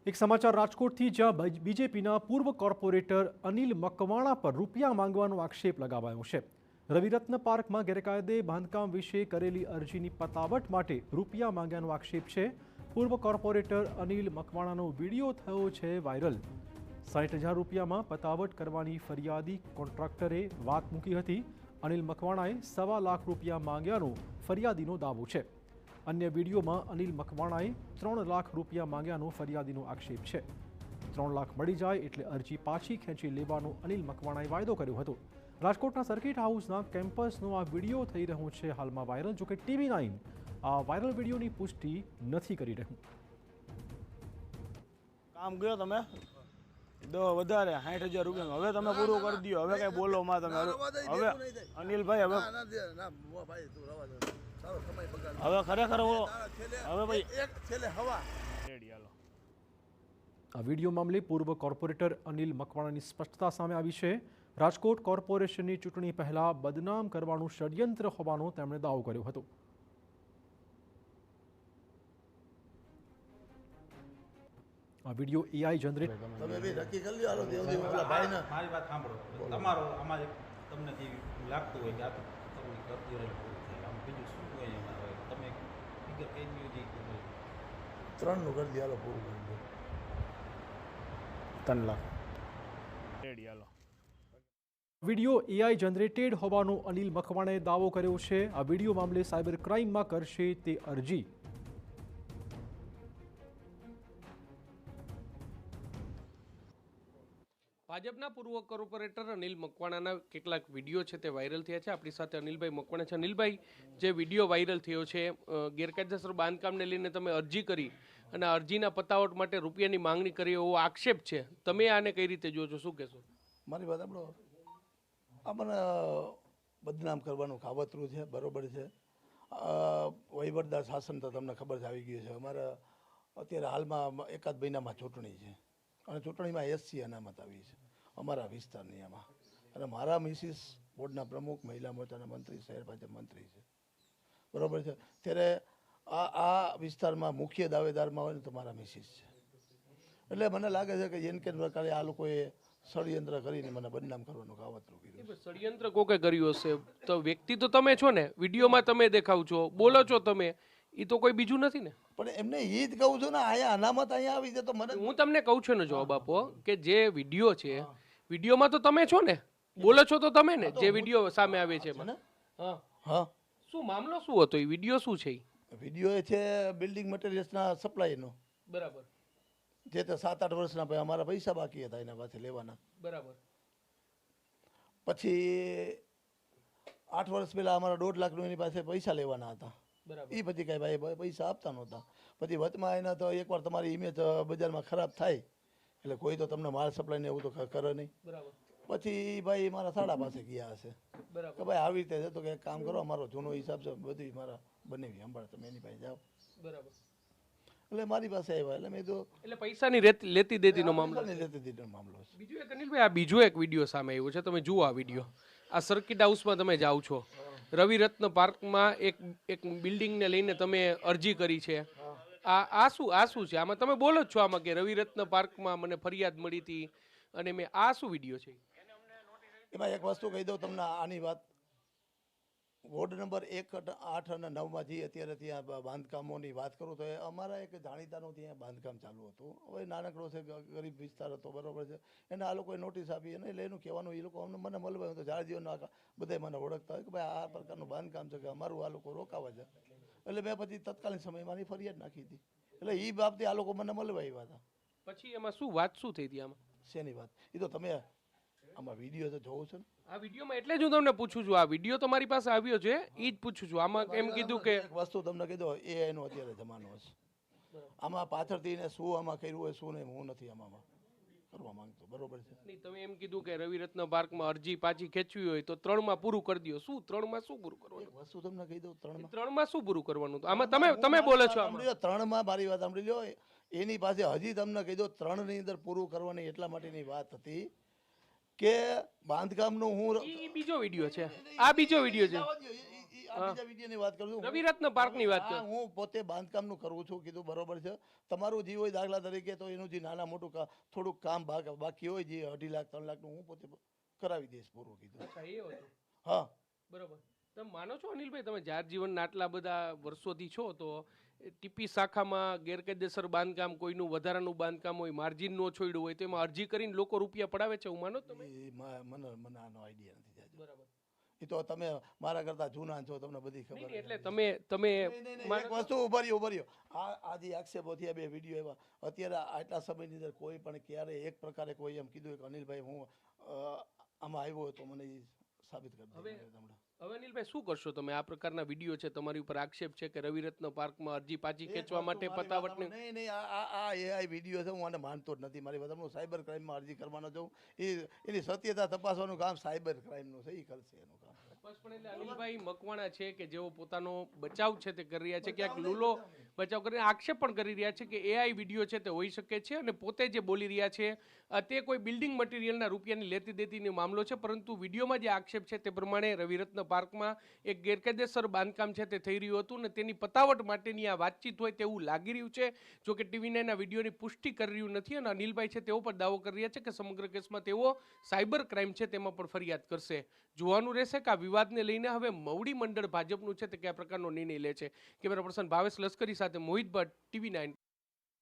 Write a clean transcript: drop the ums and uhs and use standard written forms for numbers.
એક સમાચાર રાજકોટથી જ્યાં બીજેપીના પૂર્વ કોર્પોરેટર અનિલ મકવાણા પર રૂપિયા માંગવાનો આક્ષેપ લગાવાયો છે। રવિરત્ન પાર્કમાં ગેરકાયદે બાંધકામ વિશે કરેલી અરજીની પતાવટ માટે રૂપિયા માંગ્યાનો આક્ષેપ છે। પૂર્વ કોર્પોરેટર અનિલ મકવાણાનો વિડીયો થયો છે વાયરલ। 60,000 રૂપિયામાં પતાવટ કરવાની ફરિયાદી કોન્ટ્રાક્ટરે વાત મૂકી હતી। અનિલ મકવાણાએ 1.25 લાખ રૂપિયા માંગ્યાનો ફરિયાદીનો દાવો છે। अन्य वीडियो में अनिल मकवाणाए 3 लाख रूपिया मांग्यानो फरियादीनो आक्षेप है। 3 लाख मળી જાય એટલે અરજી પાછી ખેંચી લેવાનો અનિલ મકવાણાએ વાયદો કર્યો હતો। રાજકોટના સર્કિટ હાઉસના કેમ્પસનો આ વિડીયો થઈ રહ્યો છે હાલમાં વાયરલ। જો કે TV9 આ વાયરલ વિડીયોની પુષ્ટિ નથી કરી રહ્યું। કામ કર્યો તમે વધારે 60,000 રૂપિયા હવે તમે પૂરું કરી દો। હવે કઈ બોલો માં તમે હવે અનિલભાઈ હવે હવે ખરેખર હવે ભાઈ એક છેલ્લે હવા રેડી હાલો। આ વિડીયો મામલે પૂર્વ કોર્પોરેટર અનિલ મકવાણાની સ્પષ્ટતા સામે આવી છે। રાજકોટ કોર્પોરેશનની ચૂંટણી પહેલા બદનામ કરવાનું ષડયંત્ર હોવાનો તેમણે દાવો કર્યો હતો। આ વિડીયો AI જનરેટ તમે બી નક્કી કરી લ્યો હાલો દેવજી ઓલા ભાઈને મારી વાત સાંભળો તમારો આમાં તમને લાગતું હોય કે આ તો તમે કરતી રહે પૂરું થાય આમ બીજું શું હોય એમાં હોય તમે ફિગર કઈ મ્યુઝિક 3 નું કરી દે હાલો પૂરું કરી દે 3 લાખ રેડી હાલો। વિડીયો AI જનરેટેડ હોવાનો અનિલ મકવાણાએ દાવો કર્યો છે। આ વિડીયો મામલે સાયબર ક્રાઇમમાં કરશે તે અરજી। ભાજપના પૂર્વ કોર્પોરેટર અનિલ મકવાણાના કેટલાક વિડીયો છે તે વાયરલ થયા છે। આપણી સાથે અનિલભાઈ મકવાણા છે। અનિલભાઈ, જે વિડીયો વાયરલ થયો છે ગેરકાયદેસર બાંધકામને લઈને તમે અરજી કરી અને અરજીના પતાવટ માટે રૂપિયાની માંગણી કરી એવો આક્ષેપ છે, તમે આને કઈ રીતે જો છો, શું કહેશો? મારી વાત આપણો આપણને બદનામ કરવાનું કાવતરું છે, બરોબર છે। વહીવટદાર શાસન તો તમને ખબર છે આવી ગયું છે। અમારા અત્યારે હાલમાં એકાદ મહિનામાં ચૂંટણી છે અને ચૂંટણીમાં SC અનામત આવી છે અમારા વિસ્તારની આમાં। અને મારા મિસિસ બોર્ડના પ્રમુખ, મહિલા મોરચાના મંત્રી, શહેર ભાજપ મંત્રી છે, બરોબર છે। ત્યારે આ વિસ્તારમાં મુખ્ય દાવેદારમાં હોય ને તો મારા મિસિસ છે। એટલે મને લાગે છે કે જેન કે પ્રકારે આ લોકોએ ષડયંત્ર કરીને મને બદનામ કરવાનું કાવતરું કર્યું। ષડયંત્ર કોકે કર્યું હશે તો વ્યક્તિ તો તમે છો ને, વિડીયોમાં તમે દેખાવ છો, બોલો છો તમે, એ તો કોઈ બીજું નથી ને? પણ એમને એ જ કહું છું ને, અહીંયા અનામત અહીંયા આવી છે તો મને હું તમને કહું છું ને જવાબ આપો કે જે વિડીયો છે વિડીયોમાં તો તમે છો ને, બોલો છો તો તમે ને, જે વિડીયો સામે આવે છે મને। હા હા, શું મામલો શું હતો? એ વિડીયો શું છે? વિડીયો એ છે બિલ્ડિંગ મટીરિયલ્સના સપ્લાયનો, બરાબર, જે તે 7-8 વર્ષના અમારા પૈસા બાકી હતા એના પાસે લેવાના। બરાબર। પછી 8 વર્ષ પહેલા અમારા 1.5 લાખનું એની પાસે પૈસા લેવાના હતા। એ પછી કઈ ભાઈ પૈસા આપતા નહોતા। પછી વચમાં એના તો એકવાર તમારી ઇમેજ બજારમાં ખરાબ થાય એટલે કોઈ તો તમને માલ સપ્લાય ને એવું તો કરે નહીં। પછી ભાઈ મારા સાડા પાસે ગયા હશે કે ભાઈ આવી રીતે છે તો કે એક કામ કરો, અમારો જૂનો હિસાબ છે બધી મારા બનાવી સંભાળ, તમે એની પાસે જાઓ। બરાબર। એટલે મારી પાસે આવ્યા એટલે મેં તો એટલે પૈસાની લેતી દેતીનો મામલો છે। બીજું એક અનિલભાઈ, આ બીજો એક વિડીયો સામે આવ્યો છે, તમે જુઓ આ વિડીયો। આ સર્કિટ હાઉસમાં તમે જાઓ છો, રવિરત્ન પાર્કમાં એક બિલ્ડિંગને લઈને તમે અરજી કરી છે। આ શું છે આમાં? તમે બોલો જ છો આમાં કે રવિરત્ન પાર્કમાં મને ફરિયાદ મળી હતી અને મેં આ શું વિડીયો છે? એમાં એક વસ્તુ કહી દઉં તમને, આની વાત વોર્ડ નંબર 1, 8 અને 9માં જે અત્યારે ત્યાં બાંધકામોની વાત કરું તો અમારા એક જાણીતાનું ત્યાં બાંધકામ ચાલુ હતું। હવે નાનકડો છે, ગરીબ વિસ્તાર હતો, બરોબર છે। એને આ લોકોએ નોટિસ આપી અને એટલે એનું કહેવાનું એ લોકો અમને મને મળવા તો જાળજીઓના બધા મને ઓળખતા હોય કે ભાઈ આ પ્રકારનું બાંધકામ છે કે અમારું આ લોકો રોકાવા છે। એટલે મેં પછી તત્કાલીન સમયમાંની ફરિયાદ નાખી હતી। એટલે એ બાબતે આ લોકો મને મળવા આવ્યા હતા। પછી એમાં શું વાત શું થઈ હતી આમાં? શેની વાત? એ તો તમે આમાં વિડીયો તો જોવો છો ને? આ વિડીયોમાં એટલે જ હું તમને પૂછું છું, આ વિડીયો તમારી પાસે આવ્યો છે એ જ પૂછું છું। આમાં એમ કીધું કે એક વસ્તુ તમને કીધું AI નો અત્યારે જમાનો છે। આમાં પાછળથી ને શું આમાં કર્યું હોય શું નહીં હું નથી આમાં કરવા માંગતો, બરોબર છે? નહીં, તમે એમ કીધું કે રવિરત્ન પાર્કમાં અરજી પાછી ખેંચવી હોય તો 3માં પૂરું કરી દો। શું 3માં શું પૂરું કરવાનું? એક વસ્તુ તમને કહી દઉં, 3માં શું પૂરું કરવાનું? આમાં તમે બોલો છો આમાં? 3માં મારી વાત સાંભળી લો, એની પાસે હજી તમને કહી દઉં 3ની અંદર પૂરું કરવાની એટલા માટેની વાત હતી કે બાંધકામનું હું ઈ બીજો વિડીયો છે, આ બીજો વિડીયો છે. આ બીજા વિડીયોની વાત કરું છું. રવિરત્ન પાર્કની વાત હા, કર. હું પોતે બાંધકામનું કરું છું, કીધું બરોબર છે. તમારું જે હોય દાખલા તરીકે તો એનું જે નાના મોટું થોડુંક કામ બાકી હોય જે 2.5 લાખ 3 લાખનું હું પોતે કરાવી દઈશ પૂરું કીધું. અચ્છા, એ હતું. હા બરોબર. તમે માનો છો અનિલભાઈ, તમે જાહેર જીવનના આટલા બધા વર્ષોથી છો, તો ટીપી શાખામાં ગેરકાયદેસર બાંધકામ, કોઈનું વધારાનું બાંધકામ હોય, માર્જિન નો છોડ્યું હોય, તો એમાં અરજી કરીને લોકો રૂપિયા પડાવે છે, હું માનો છો તમે? મને આનો આઈડિયા નથી જાજો. બરાબર. એ તો તમે મારા કરતા જૂના છો, તમને બધી ખબર નહીં, છે. એટલે તમે એક વસ્તુ ઉભર્યો આ જે આક્ષેપો થયા, બે વિડીયો એવા અત્યારે આટલા સમયની અંદર કોઈ પણ ક્યારે એક પ્રકારે કોઈ એમ કીધું કે અનિલભાઈ હું આમાં આવ્યો તો મને ઈ સાબિત કરી દે. હવે અનિલભાઈ શું કરશો તમે? આ પ્રકારના વિડીયો છે, તમારી ઉપર આક્ષેપ છે કે રવિરત્ન પાર્કમાં અરજી પાછી ખેંચવા માટે પતાવટને. નહીં આ AI વિડીયો છે, હું આને માનતો જ નથી. મારી વાત હું સાયબર ક્રાઇમમાં અરજી કરવાનો છું. એની સત્યતા તપાસવાનું કામ સાયબર ક્રાઇમનું છે, એ કરશે એનું કામ. સ્પષ્ટપણે એટલે અનિલભાઈ મકવાણા છે કે જેઓ પોતાનો બચાવ છે તે કરી રહ્યા છે, ક્યાંક લૂલો બચાવ કરીને આક્ષેપ પણ કરી રહ્યા છે કે AI વિડીયો છે તે હોઈ શકે છે, અને પોતે જે બોલી રહ્યા છે તે કોઈ બિલ્ડિંગ મટીરિયલના રૂપિયાની લેતી દેતીનો મામલો છે, પરંતુ વિડીયોમાં જે આક્ષેપ છે તે પ્રમાણે રવિરત્ન પાર્કમાં એક ગેરકાયદેસર બાંધકામ છે તે થઈ રહ્યું હતું, અને તેની પતાવટ માટેની આ વાતચીત હોય તેવું લાગી રહ્યું છે. જો કે TV9 વિડીયોની પુષ્ટિ કરી રહ્યું નથી, અને અનિલભાઈ છે તેઓ પણ દાવો કરી રહ્યા છે કે સમગ્ર કેસમાં તેઓ સાયબર ક્રાઇમ છે તેમાં પણ ફરિયાદ કરશે. જોવાનું રહેશે કે આ વિવાદને લઈને હવે મવડી મંડળ ભાજપનું છે તે કયા પ્રકારનો નિર્ણય લે છે. કેમેરા પર્સન ભાવેશ લશ્કરી સાથે મોહિત ભટ્ટ, TV9.